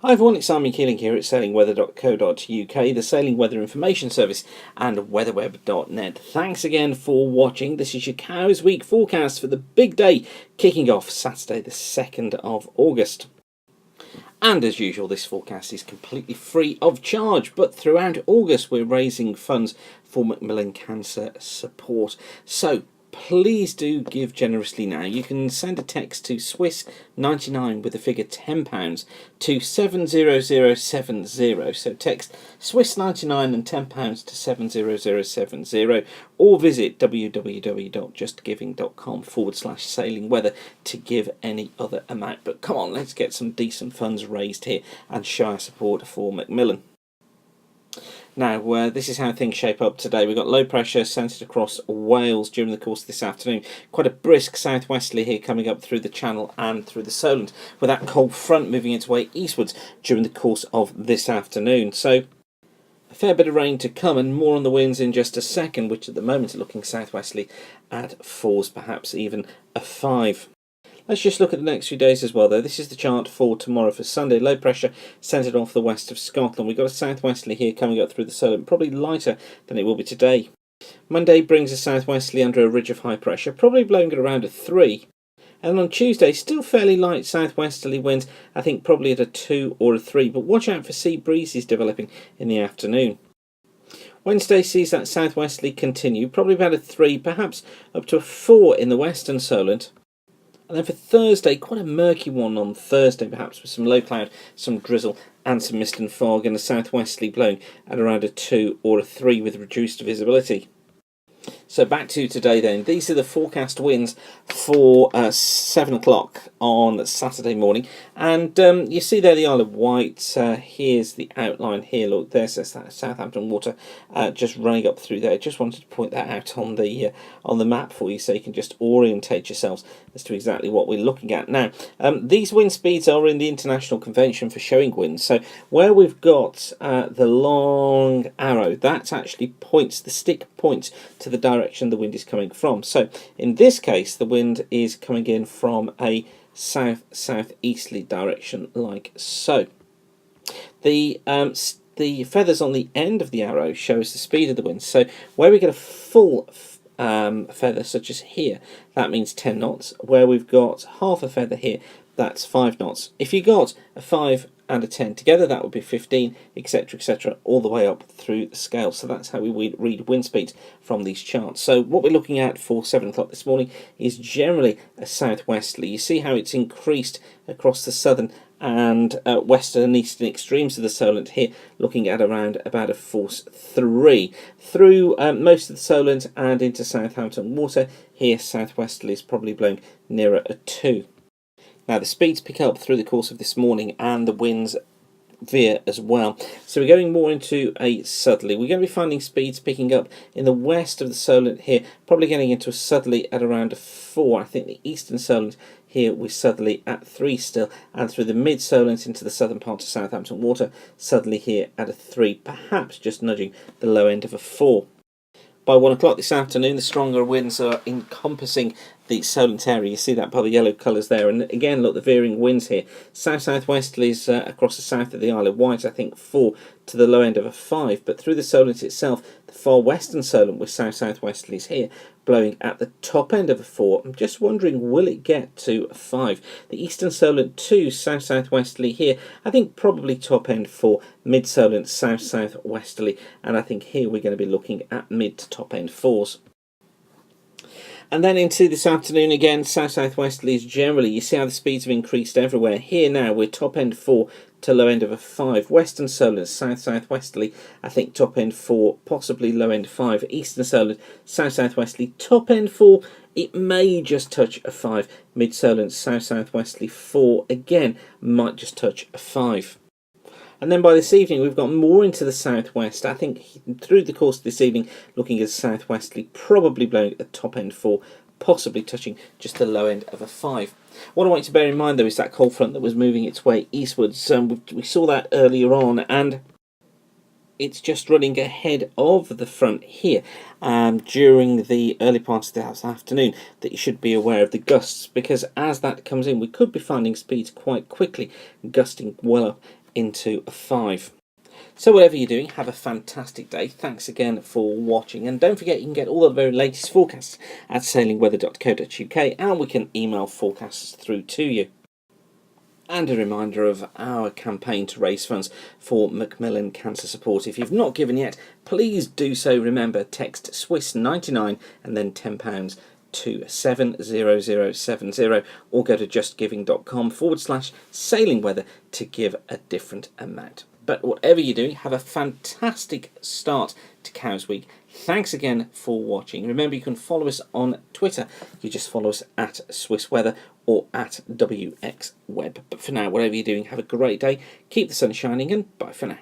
Hi everyone, it's Simon Keeling here at sailingweather.co.uk, the Sailing Weather Information Service, and weatherweb.net. Thanks again for watching. This is your Cows Week forecast for the big day, kicking off Saturday the 2nd of August. And as usual, this forecast is completely free of charge, but throughout August we're raising funds for Macmillan Cancer Support. So please do give generously now. You can send a text to Swiss 99 with the figure £10 to 70070. So text Swiss 99 and £10 to 70070, or visit www.justgiving.com/sailing weather to give any other amount. But come on, let's get some decent funds raised here and show our support for Macmillan. Now, this is how things shape up today. We've got low pressure centred across Wales during the course of this afternoon. Quite a brisk southwesterly here coming up through the Channel and through the Solent, with that cold front moving its way eastwards during the course of this afternoon. So a fair bit of rain to come, and more on the winds in just a second, which at the moment are looking southwesterly at 4s, perhaps even a 5. Let's just look at the next few days as well, though. This is the chart for tomorrow for Sunday. Low pressure centred off the west of Scotland. We've got a southwesterly here coming up through the Solent, probably lighter than it will be today. Monday brings a southwesterly under a ridge of high pressure, probably blowing at around a 3. And on Tuesday, still fairly light southwesterly winds, I think probably at a 2 or a 3. But watch out for sea breezes developing in the afternoon. Wednesday sees that southwesterly continue, probably about a 3, perhaps up to a 4 in the western Solent. And then for Thursday, quite a murky one on Thursday, perhaps with some low cloud, some drizzle and some mist and fog, and a southwesterly blowing at around a 2 or a 3 with reduced visibility. So back to today then. These are the forecast winds for 7 o'clock on Saturday morning. And you see there the Isle of Wight. Here's the outline here. Look, there's that Southampton water just running up through there. Just wanted to point that out on the map for you so you can just orientate yourselves as to exactly what we're looking at. Now, these wind speeds are in the International Convention for Showing Winds. So where we've got the long arrow, that actually points, the stick points to the direction the wind is coming from. So in this case, the wind is coming in from a south-southeasterly direction, like so. The feathers on the end of the arrow shows the speed of the wind. So where we get a full feather, such as here, that means 10 knots. Where we've got half a feather here, that's 5 knots. If you got a 5 and a 10 together, that would be 15, etc, etc, all the way up through the scale. So that's how we read wind speeds from these charts. So what we're looking at for 7 o'clock this morning is generally a southwesterly. You see how it's increased across the southern and western and eastern extremes of the Solent here, looking at around about a force 3 through most of the Solent and into Southampton water. Here southwesterly is probably blowing nearer a 2. Now the speeds pick up through the course of this morning and the winds veer as well. So we're going more into a southerly. We're going to be finding speeds picking up in the west of the Solent here, probably getting into a southerly at around a 4. I think the eastern Solent here we're southerly at 3 still, and through the mid Solent into the southern part of Southampton water, southerly here at a 3, perhaps just nudging the low end of a 4. By 1 o'clock this afternoon, the stronger winds are encompassing the Solent area. You see that by the yellow colours there. And again, look, the veering winds here. South-southwesterlies across the south of the Isle of Wight, I think 4 to the low end of a 5. But through the Solent itself, the far western Solent with south-southwesterlies here, blowing at the top end of a 4. I'm just wondering, will it get to a 5? The eastern Solent 2, south-southwesterly here, I think probably top end 4, mid Solent south-southwesterly, and I think here we're going to be looking at mid to top end 4s. And then into this afternoon again, south-southwesterlies generally. You see how the speeds have increased everywhere. Here now we're top end 4 to low end of a 5. Western Solent south-southwesterly, I think top end 4, possibly low end 5. Eastern Solent south-southwesterly, top end 4. It may just touch a 5. Mid Solent south-southwesterly 4, again might just touch a 5. And then by this evening, we've got more into the southwest. I think through the course of this evening, looking at southwesterly, probably blowing at the top end 4, possibly touching just the low end of a 5. What I want you to bear in mind, though, is that cold front that was moving its way eastwards. We saw that earlier on, and it's just running ahead of the front here during the early part of this afternoon, that you should be aware of the gusts, because as that comes in, we could be finding speeds quite quickly gusting well up into a 5. So whatever you're doing, have a fantastic day. Thanks again for watching. And don't forget, you can get all the very latest forecasts at sailingweather.co.uk, and we can email forecasts through to you. And a reminder of our campaign to raise funds for Macmillan Cancer Support. If you've not given yet, please do so. Remember, text Swiss 99 and then £10 to 70070, or go to justgiving.com/sailingweather to give a different amount. But whatever you're doing, have a fantastic start to Cows Week. Thanks again for watching. Remember, you can follow us on Twitter. You just follow us at Swiss Weather or at WXWeb. But for now, whatever you're doing, have a great day. Keep the sun shining, and bye for now.